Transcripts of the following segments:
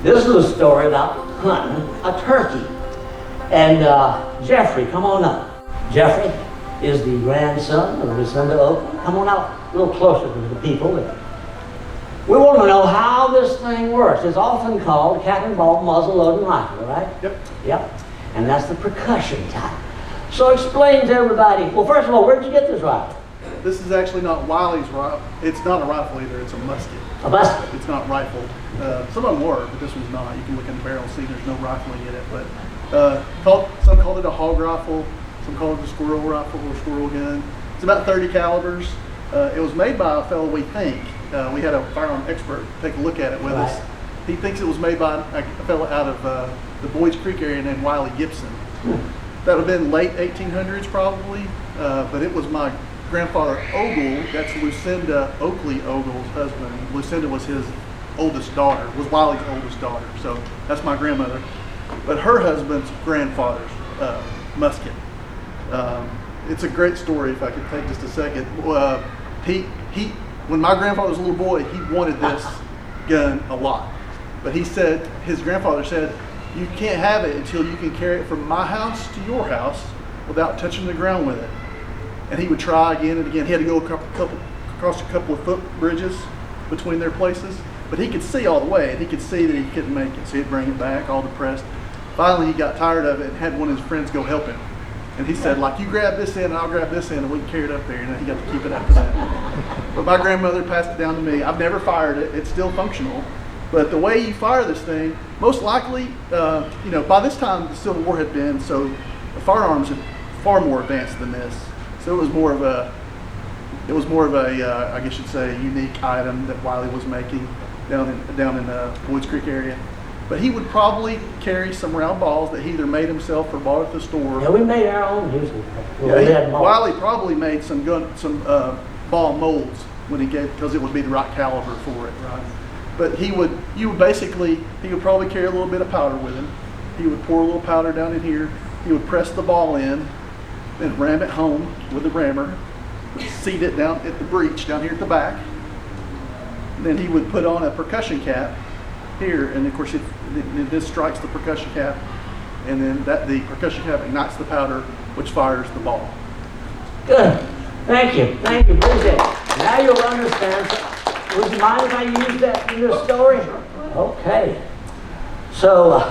This is a story about hunting a turkey. And Jeffrey, come on up. Jeffrey is the grandson of Lucinda Oakland. Come on out a little closer to the people. We want to know how this thing works. It's often called cap and ball muzzle loading rifle, right? Yep. And that's the percussion type. So explain to everybody. Well, first of all, where'd you get this rifle? This is actually not Wiley's rifle. It's not a rifle either. It's a musket. A musket. It's not rifled. Some of them were, but this one's not. You can look in the barrel and see there's no rifling in it. But some called it a hog rifle. Some call it a squirrel rifle or squirrel gun. It's about 30 calibers. It was made by a fellow we think. We had a firearm expert take a look at it with us. He thinks it was made by a fellow out of the Boyd's Creek area named Wiley Gibson. That would have been late 1800s probably, but it was my grandfather Ogle, that's Lucinda Oakley Ogle's husband. Lucinda was his oldest daughter, was Wiley's oldest daughter, so that's my grandmother. But her husband's grandfather's musket. It's a great story if I could take just a second. When my grandfather was a little boy, he wanted this gun a lot. But his grandfather said, you can't have it until you can carry it from my house to your house without touching the ground with it. And he would try again and again. He had to go across a couple of foot bridges between their places. But he could see all the way, and he could see that he couldn't make it. So he'd bring it back, all depressed. Finally, he got tired of it and had one of his friends go help him. And he said, like, you grab this end and I'll grab this end and we can carry it up there. And then he got to keep it after that. But my grandmother passed it down to me. I've never fired it. It's still functional. But the way you fire this thing, most likely, by this time the Civil War had been, so the firearms had far more advanced than this. So it was more of a, I guess you'd say, unique item that Wiley was making down in Boyd's Creek area. But he would probably carry some round balls that he either made himself or bought at the store. Yeah, we made our own usually. Wiley probably made some ball molds because it would be the right caliber for it, right? But he would probably carry a little bit of powder with him. He would pour a little powder down in here. He would press the ball in, then ram it home with a rammer, seat it down at the breech down here at the back. And then he would put on a percussion cap here, and of course this strikes the percussion cap, and then the percussion cap ignites the powder, which fires the ball. Good. Thank you. Appreciate it. Now you'll understand. Would you mind if I use that in this story? Okay. So,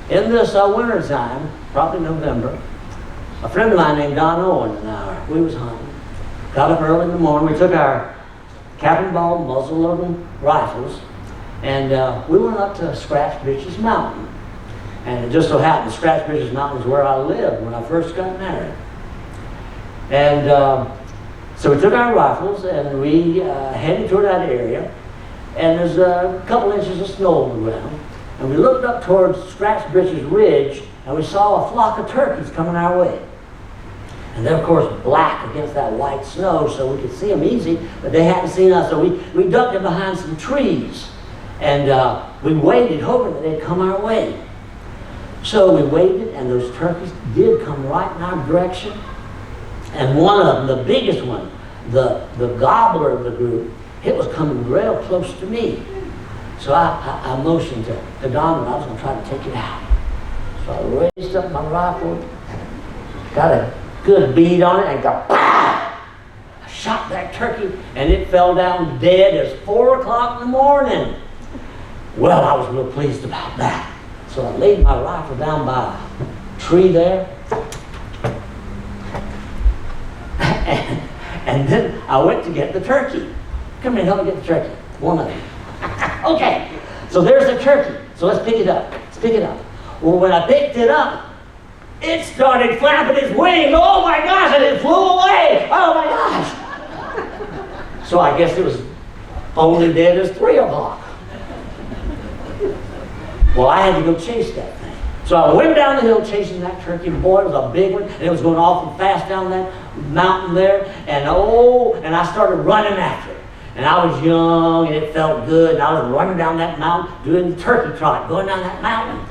in this winter time, probably November, a friend of mine named Don Owen and I, we was hunting. Got up early in the morning. We took our cap and ball muzzle loading rifles, and we went up to Scratch Britches Mountain. And it just so happened Scratch Britches Mountain is where I lived when I first got married. And so we took our rifles and we headed toward that area, and there's a couple inches of snow on the ground. And we looked up towards Scratch Britches Ridge, and we saw a flock of turkeys coming our way. And they're, of course, black against that white snow, so we could see them easy, but they hadn't seen us, so we ducked in behind some trees. And we waited, hoping that they'd come our way. So we waited, and those turkeys did come right in our direction. And one of them, the biggest one, the gobbler of the group, it was coming real close to me. So I motioned to Don, and I was going to try to take it out. So I raised up my rifle, got a good bead on it, and got pow! I shot that turkey, and it fell down dead as 4 o'clock in the morning. Well, I was real pleased about that. So I laid my rifle down by a tree there. And then I went to get the turkey. Come here, help me get the turkey. One of them. Okay, so there's the turkey. So let's pick it up. Well, when I picked it up, it started flapping its wings. Oh my gosh, and it flew away. Oh my gosh. So I guess it was only dead as 3 o'clock. Well, I had to go chase that thing. So I went down the hill chasing that turkey. Boy, it was a big one, and it was going awful fast down that mountain there. And I started running after it. And I was young, and it felt good. And I was running down that mountain, doing the turkey trot, going down that mountain.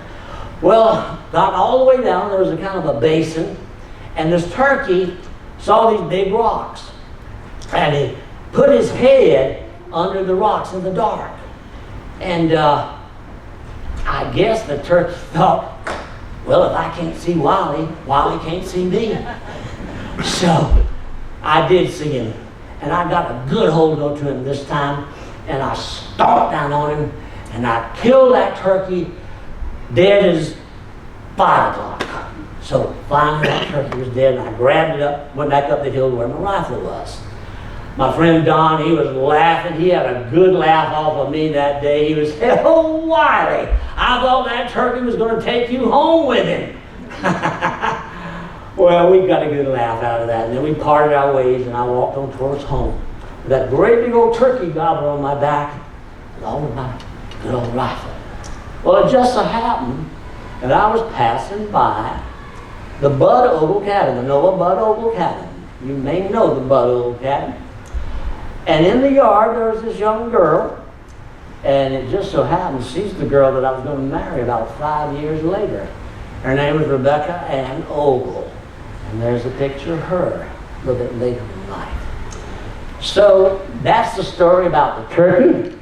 Well, got all the way down. There was a kind of a basin, and this turkey saw these big rocks, and he put his head under the rocks in the dark. And I guess the turkey thought, well, if I can't see Wally, Wally can't see me. So I did see him, and I got a good hold on to him this time, and I stomped down on him, and I killed that turkey dead as 5 o'clock. So finally that turkey was dead, and I grabbed it up, went back up the hill where my rifle was. My friend Don, he was laughing. He had a good laugh off of me that day. He was saying, oh, Wiley, I thought that turkey was going to take you home with him. Well, we got a good laugh out of that. And then we parted our ways, and I walked on towards home. With that great big old turkey gobbler on my back, with all of my good old rifle. Well, it just so happened that I was passing by the Bud Ogle Cabin, the Noah Bud Ogle Cabin. You may know the Bud Ogle Cabin. And in the yard, there was this young girl, and it just so happens she's the girl that I was going to marry about 5 years later. Her name was Rebecca Ann Ogle, and there's a picture of her a little bit later in life. So that's the story about the turkey.